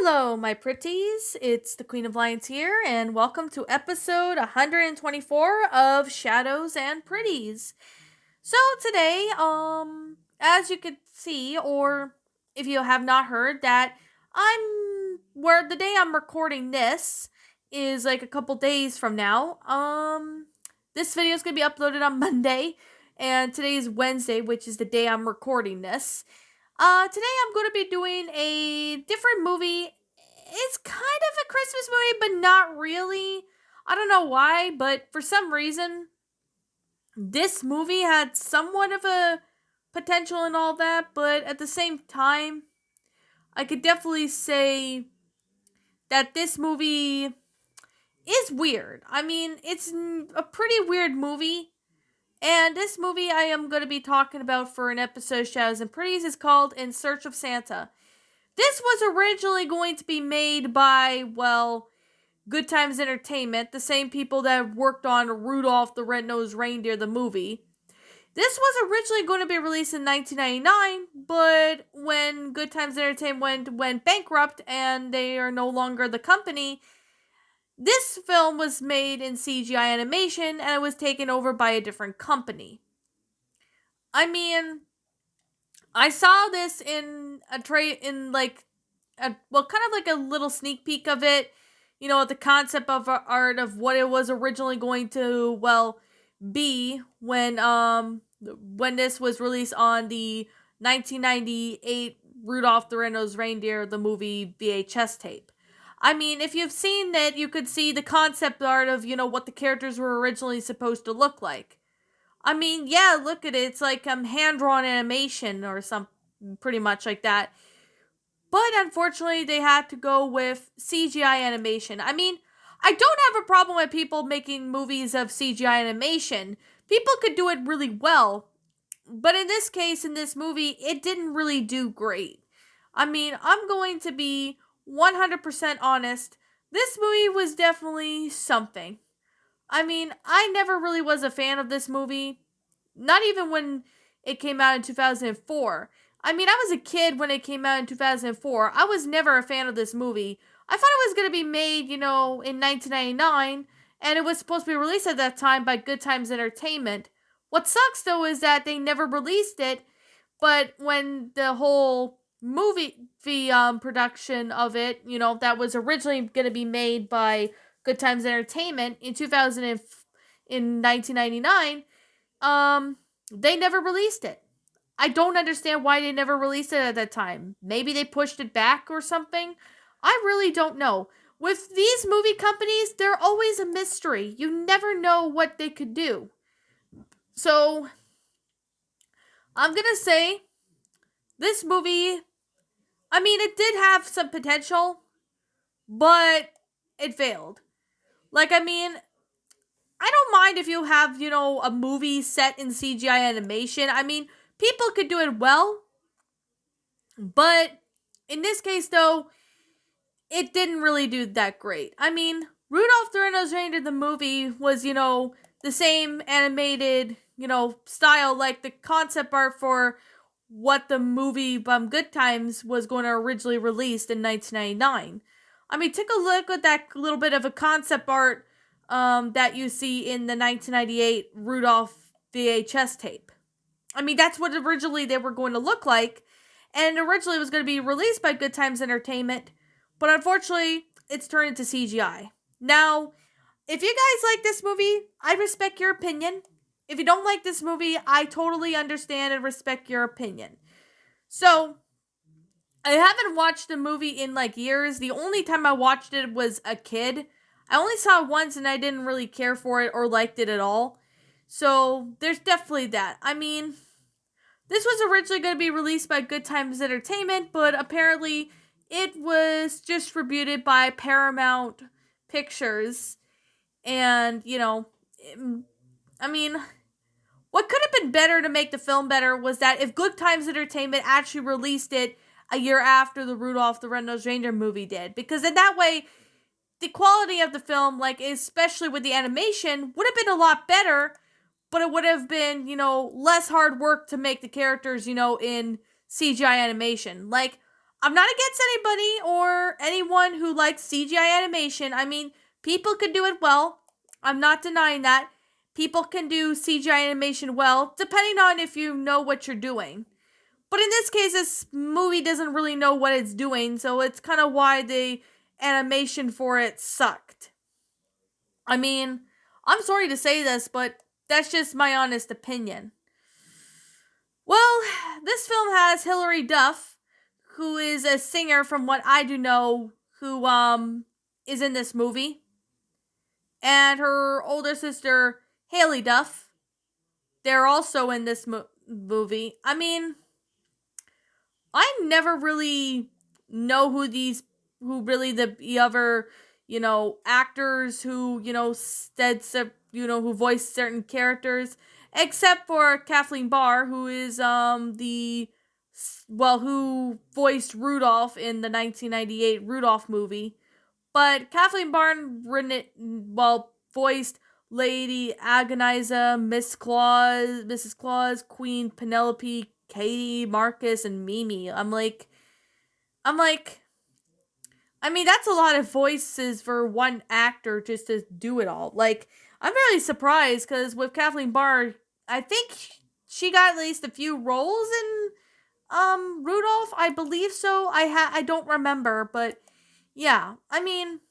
Hello, my pretties. It's the Queen of Lions here, and welcome to episode 124 of Shadows and Pretties. So today, as you could see, or if you have not heard, that where the day I'm recording this is like a couple days from now. This video is gonna be uploaded on Monday, and today is Wednesday, which is the day I'm recording this. Today I'm going to be doing a different movie. It's kind of a Christmas movie, but not really. I don't know why, but for some reason, this movie had somewhat of a potential and all that, but at the same time, I could definitely say that this movie is weird. I mean, it's a pretty weird movie. And this movie I am going to be talking about for an episode of Shadows and Pretties is called In Search of Santa. This was originally going to be made by, Good Times Entertainment, the same people that worked on Rudolph the Red-Nosed Reindeer, the movie. This was originally going to be released in 1999, but when Good Times Entertainment went bankrupt and they are no longer the company, this film was made in CGI animation and it was taken over by a different company. I mean, I saw this in a kind of like a little sneak peek of it. The concept of art of what it was originally going to, be when this was released on the 1998 Rudolph the Red-Nosed Reindeer, the movie VHS tape. I mean, if you've seen it, you could see the concept art of, what the characters were originally supposed to look like. I mean, yeah, look at it. It's like hand-drawn animation or something pretty much like that. But unfortunately, they had to go with CGI animation. I mean, I don't have a problem with people making movies of CGI animation. People could do it really well. But in this case, in this movie, it didn't really do great. I mean, I'm going to be 100% honest. This movie was definitely something. I mean, I never really was a fan of this movie. Not even when it came out in 2004. I mean, I was a kid when it came out in 2004. I was never a fan of this movie. I thought it was going to be made, in 1999, and it was supposed to be released at that time by Good Times Entertainment. What sucks, though, is that they never released it, but when the whole movie production of it, that was originally going to be made by Good Times Entertainment in 1999, they never released it. I don't understand why they never released it at that time. Maybe they pushed it back or something. I really don't know. With these movie companies, they're always a mystery. You never know what they could do. So, I'm gonna say this movie, I mean, it did have some potential, but it failed. I mean, I don't mind if you have, a movie set in CGI animation. I mean, people could do it well, but in this case, though, it didn't really do that great. I mean, Rudolph the Red-Nosed Reindeer, the movie, was, the same animated, style, like the concept art for what the movie Good Times was going to originally release in 1999. I mean, take a look at that little bit of a concept art that you see in the 1998 Rudolph VHS tape. I mean, that's what originally they were going to look like, and originally it was going to be released by Good Times Entertainment, but unfortunately, it's turned into CGI. Now, if you guys like this movie, I respect your opinion. If you don't like this movie, I totally understand and respect your opinion. So, I haven't watched the movie in years. The only time I watched it was a kid. I only saw it once and I didn't really care for it or liked it at all. So, there's definitely that. I mean, this was originally going to be released by Good Times Entertainment, but apparently it was distributed by Paramount Pictures. And, I mean, what could have been better to make the film better was that if Good Times Entertainment actually released it a year after the Rudolph the Red-Nosed Reindeer movie did. Because in that way, the quality of the film, especially with the animation, would have been a lot better, but it would have been, less hard work to make the characters, in CGI animation. I'm not against anybody or anyone who likes CGI animation. I mean, people could do it well. I'm not denying that. People can do CGI animation well, depending on if you know what you're doing. But in this case, this movie doesn't really know what it's doing, so it's kind of why the animation for it sucked. I mean, I'm sorry to say this, but that's just my honest opinion. Well, this film has Hilary Duff, who is a singer from what I do know, who is in this movie, and her older sister Haley Duff. They're also in this movie. I mean, I never really know who really the other, actors who, who voice certain characters, except for Kathleen Barr, who is, who voiced Rudolph in the 1998 Rudolph movie. But Kathleen Barr, voiced Lady Agoniza, Mrs. Claus, Queen Penelope, Katie, Marcus, and Mimi. I'm like, I mean, that's a lot of voices for one actor just to do it all. Like, I'm really surprised because with Kathleen Barr, I think she got at least a few roles in Rudolph. I believe so. I don't remember, but yeah. I mean,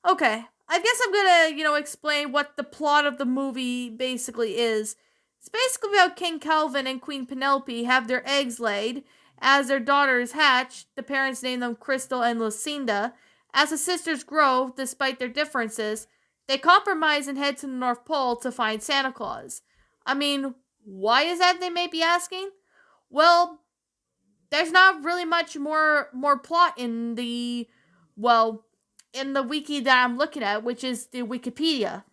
okay. I guess I'm gonna, explain what the plot of the movie basically is. It's basically about King Calvin and Queen Penelope have their eggs laid. As their daughters hatch, the parents name them Crystal and Lucinda. As the sisters grow, despite their differences, they compromise and head to the North Pole to find Santa Claus. I mean, why is that, they may be asking? Well, there's not really much more plot in the wiki that I'm looking at, which is the Wikipedia.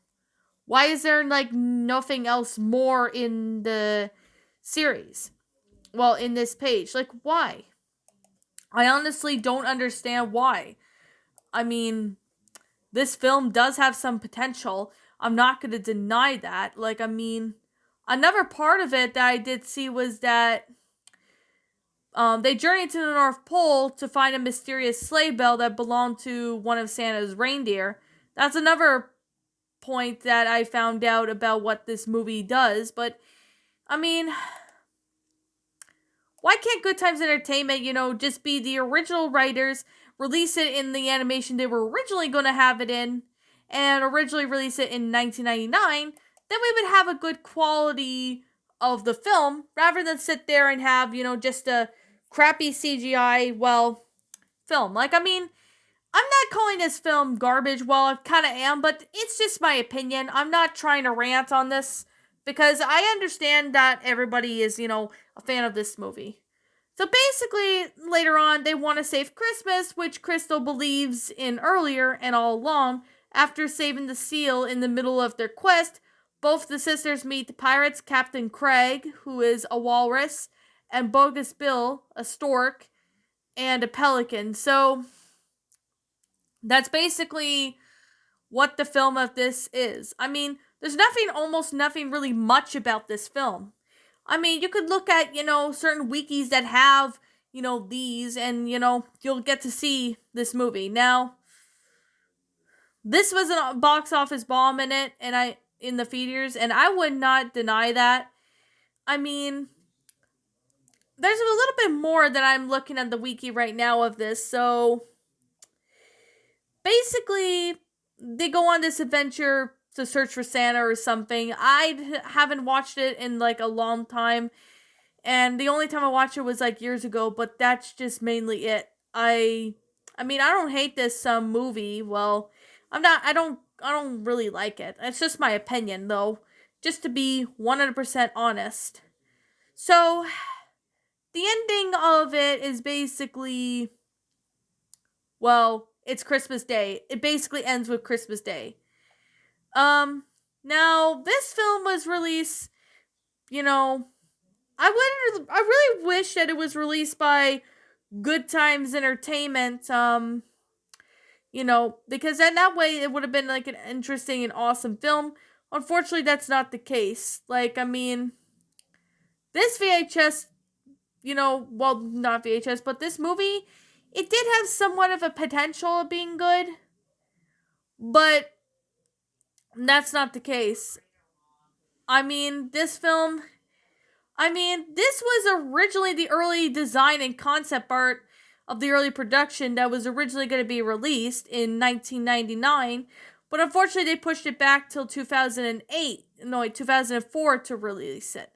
Why is there like nothing else more in the series? Well, in this page. Like, why? I honestly don't understand why. I mean, this film does have some potential. I'm not going to deny that. Like, I mean, another part of it that I did see was that they journeyed to the North Pole to find a mysterious sleigh bell that belonged to one of Santa's reindeer. That's another point that I found out about what this movie does. But, I mean, why can't Good Times Entertainment, just be the original writers, release it in the animation they were originally going to have it in, and originally release it in 1999? Then we would have a good quality of the film rather than sit there and have, just a crappy CGI, film. Like, I mean, I'm not calling this film garbage. Well, I kind of am, but it's just my opinion. I'm not trying to rant on this because I understand that everybody is, a fan of this movie. So basically, later on, they want to save Christmas, which Crystal believes in earlier and all along. After saving the seal in the middle of their quest, both the sisters meet the pirates, Captain Craig, who is a walrus, and Bogus Bill, a stork, and a pelican. So that's basically what the film of this is. I mean, there's almost nothing really much about this film. I mean, you could look at, certain wikis that have, these, and, you'll get to see this movie. Now, this was a box office bomb in the theaters, and I would not deny that. I mean, there's a little bit more that I'm looking at the wiki right now of this, so basically, they go on this adventure to search for Santa or something. I haven't watched it in like a long time, and the only time I watched it was like years ago. But that's just mainly it. I mean, I don't hate this movie. Well, I'm not. I don't really like it. It's just my opinion, though. Just to be 100% honest. So the ending of it is basically, it's Christmas Day. It basically ends with Christmas Day. Now this film was released, I really wish that it was released by Good Times Entertainment, because then that way it would have been like an interesting and awesome film. Unfortunately, that's not the case. Like, I mean, this VHS, well, not VHS, but this movie, it did have somewhat of a potential of being good, but that's not the case. I mean, this was originally the early design and concept art of the early production that was originally going to be released in 1999, but unfortunately they pushed it back till 2008, no, wait, 2004 to release it.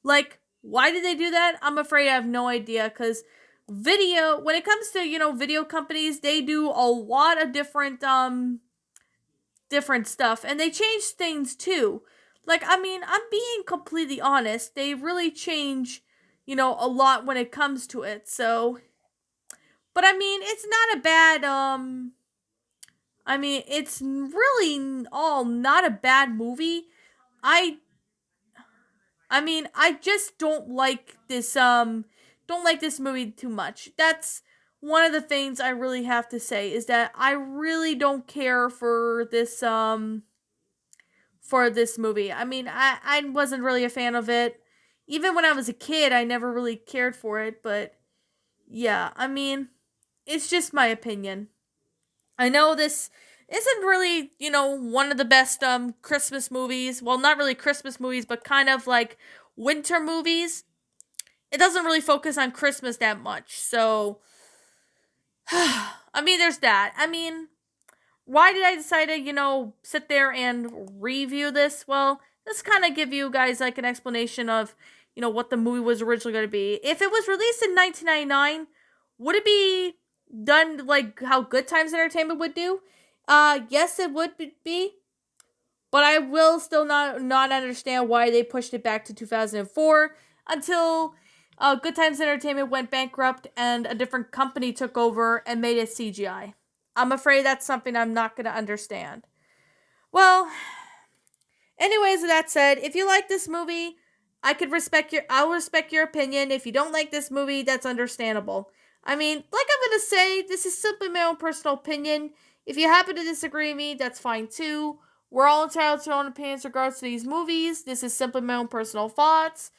Like, why did they do that? I'm afraid I have no idea, because when it comes to, video companies, they do a lot of different stuff, and they change things too. Like, I mean, I'm being completely honest. They really change, a lot when it comes to it. So, but I mean, it's not a bad it's really all not a bad movie. I I just don't like this movie too much. That's one of the things I really have to say, is that I really don't care for this movie. I mean, I wasn't really a fan of it. Even when I was a kid, I never really cared for it, but yeah, I mean, it's just my opinion. I know this isn't really, one of the best Christmas movies. Well, not really Christmas movies, but kind of like winter movies. It doesn't really focus on Christmas that much. So, I mean, there's that. I mean, why did I decide to, sit there and review this? Well, this kind of give you guys like an explanation of, what the movie was originally going to be. If it was released in 1999, would it be done like how Good Times Entertainment would do? Yes, it would be. But I will still not understand why they pushed it back to 2004 until Good Times Entertainment went bankrupt and a different company took over and made it CGI. I'm afraid that's something I'm not going to understand. Well, anyways, with that said, if you like this movie, I'll respect your opinion. If you don't like this movie, that's understandable. I mean, like I'm going to say, this is simply my own personal opinion. If you happen to disagree with me, that's fine too. We're all entitled to our own opinions in regards to these movies. This is simply my own personal thoughts.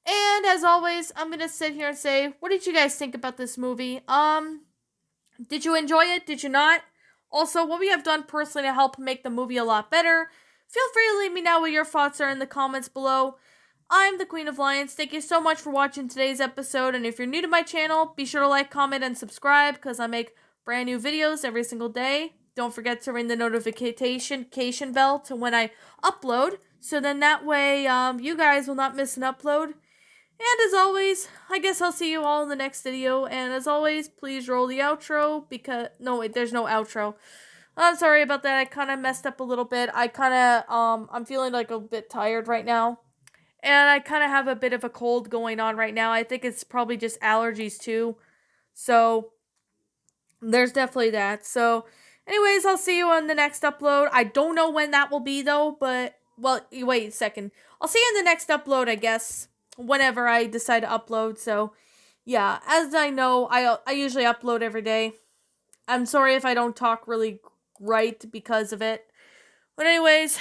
And as always, I'm going to sit here and say, what did you guys think about this movie? Did you enjoy it? Did you not? Also, what we have done personally to help make the movie a lot better, feel free to leave me know what your thoughts are in the comments below. I'm the Queen of Lions. Thank you so much for watching today's episode, and if you're new to my channel, be sure to like, comment, and subscribe, because I make brand new videos every single day. Don't forget to ring the notification bell to when I upload, so then that way you guys will not miss an upload. And as always, I guess I'll see you all in the next video. And as always, please roll the outro, because no, wait, there's no outro. I'm sorry about that. I kind of messed up a little bit. I'm feeling like a bit tired right now. And I kind of have a bit of a cold going on right now. I think it's probably just allergies too. So there's definitely that. So anyways, I'll see you on the next upload. I don't know when that will be though, but well, wait a second. I'll see you in the next upload, I guess, whenever I decide to upload. So yeah, as I know, I usually upload every day. I'm sorry if I don't talk really right because of it. But anyways,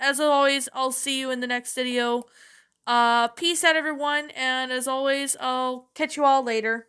as always, I'll see you in the next video. Peace out, everyone, and as always, I'll catch you all later.